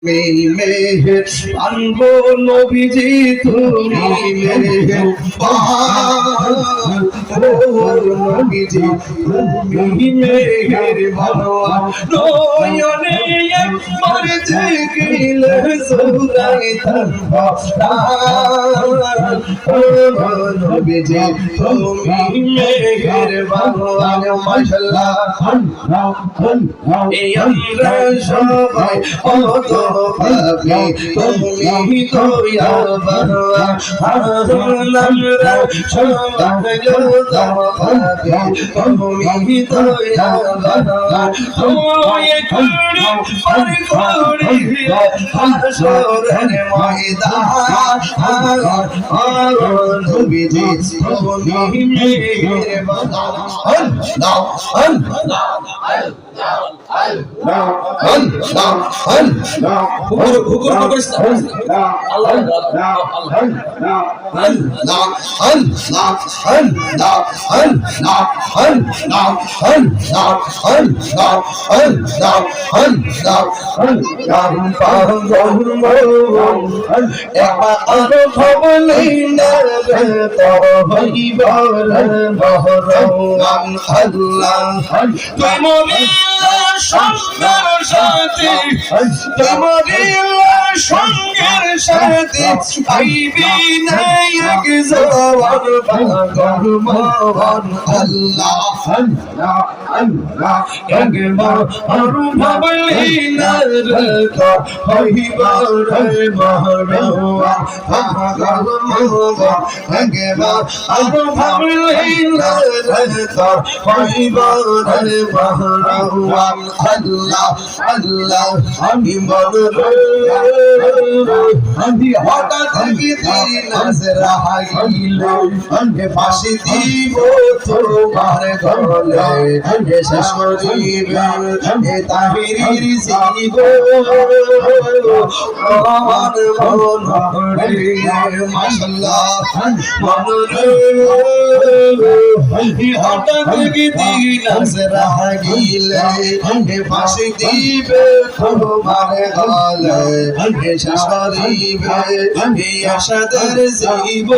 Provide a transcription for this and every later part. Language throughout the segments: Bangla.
মেহের আনবো নবীজি তুমি নবীজি তুমি মেহের ভগবান নয়নে একবার জেগিলে সুরাই নবীজি তুমি মেহের ভগবান মাশাআল্লাহ এই আমরা সবাই পাপি তুমি তো ইয়াবাবা আমরা সবাই পাপি তুমি তো ইয়াবাবা ওই কুড়ি পার কুড়ি হাসরের ময়দান নবীজি তুমি মেহেরবান আল্লাহ আল্লাহ সঙ্গের সাথে তোমার সঙ্গের সাথে আইবি নায়ক জওয়ান পাগল মোহন আল্লাহ আল্লাহ আল্লাহ একবার আরু ভাবলি নরকা হইবার মহরওয়ান পাগল মোহন একবার আরু ভাবলি নরকা হইবার মহরওয়ান আল্লাহ আল্লাহ আমি মনরে আমি হঠাৎ গিয়ে নজরা হাইল আমি ফাঁসি দিব তোমার গলে শেষ করিবে এ তাহিরির জীব আমার মনরে মাশাআল্লাহ মনরে হঠাৎ গিয়ে নজরা হাইল ফাঁসি দিবে তোমার গলে শেষ করিবে আশাদের জীব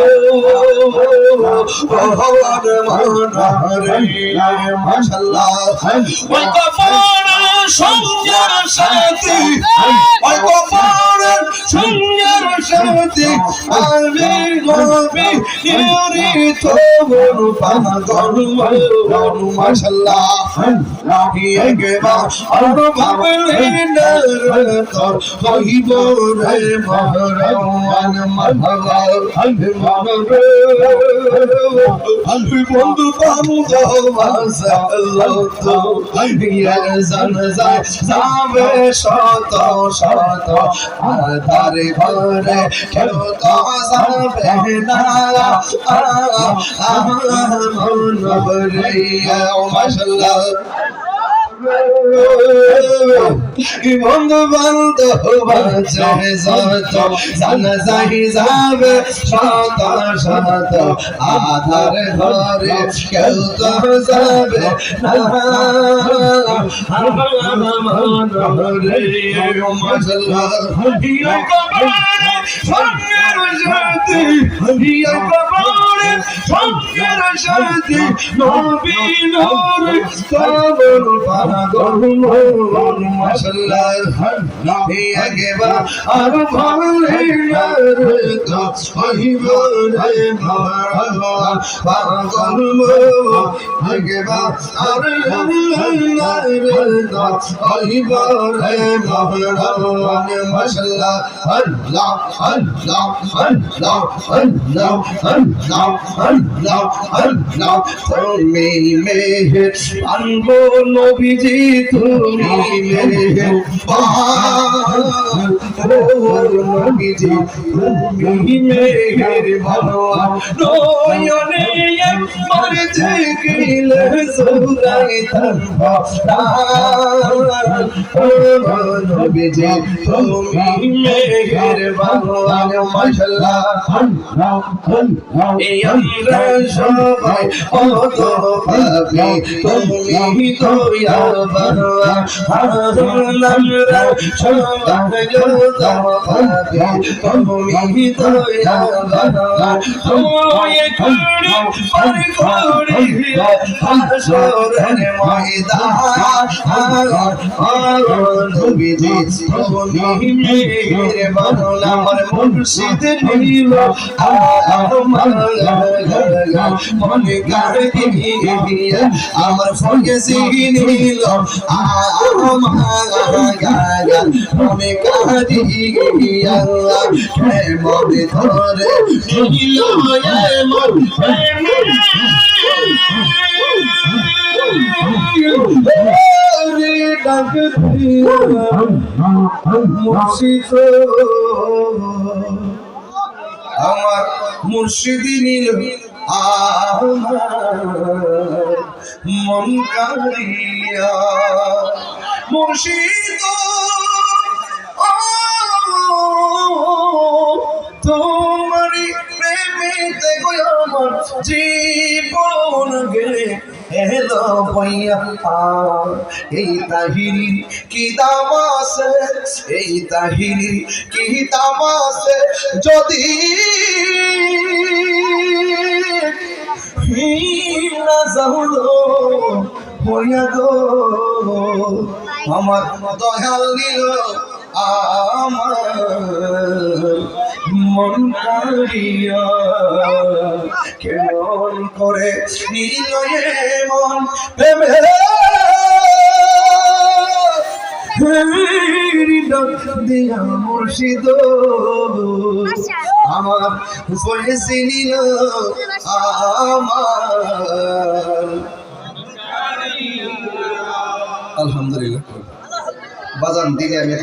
ভগবান মনরে মাশাআল্লাহ ওই কবর সঙ্গের সাথে ওই কবর সঙ্গের সাথে আমি গবি ইউরি তোর পাগল মন মাশাআল্লাহ একবার আর ভাবলে নরতর হইব রে মহরওয়ান মহগাল মনরে বন্ধু বান্ধব মাশাআল্লাহ তো ইয়ার জানজা যাবে শত শত আধার ঘরে কেউ তো যাবে না মনরে মাশাআল্লাহ বন্ধু বান্ধব যত জানা যাই যাবে শত শত আধার ঘরে কেউ তো যাবে না মনরে মাশাআল্লাহ হিয়া কবরে সঙ্গের সাথে হিয়া কবরে সঙ্গের সাথে নবী নূর কবর পাগল মোহন মাশাআল্লাহ একবার আর ভাবলে নরকা হইব রে মহরওয়ান পাগল মোহন একবার আর নরকা হইব রে মহরওয়ান মাশাআল্লাহ আল্লাহ আল্লাহ আল্লাহ আল্লাহ আল্লাহ আল্লাহ আল্লাহ তুমি মেহের আনবো নবীজি তুমি মেহের নবীজি তুমি মেহের ভগবান নয়নে একবার জেগিলে সুরাই নবীজি তুমি মেহের ভগবান মাশাআল্লাহ এই আমরা সবাই পাপি তুমি তো ইয়াবাবা আমরা সবাই তুমি দয়া তোমায় করে পার করিয়া হাসরের ময়দান নবীজি তুমি মেহেরবান আমার মুর্শিদ নীল মনে কাহিয়া আমার ফয়েজি নীল মনে কাহিয়া মনে ধরে নীল আমার মুর্শিদি নীল মন কারিয়া মুর্শিদ তোমারি প্রেমেতে গো আমার জীবন গেলে এলো বইয়া এই তাহিরি কি দাম আছে এই তাহিরি কি দাম আছে যদি না যাও হইয়া গো আমার দয়াল নিল আমার মন কারিয়া কেমন করে নিল মন প্রেমে দিয়া মুর্শিদ আমার ফয়েজি নিল আমার আলহামদুলিল্লাহ বাজান দিলে আমি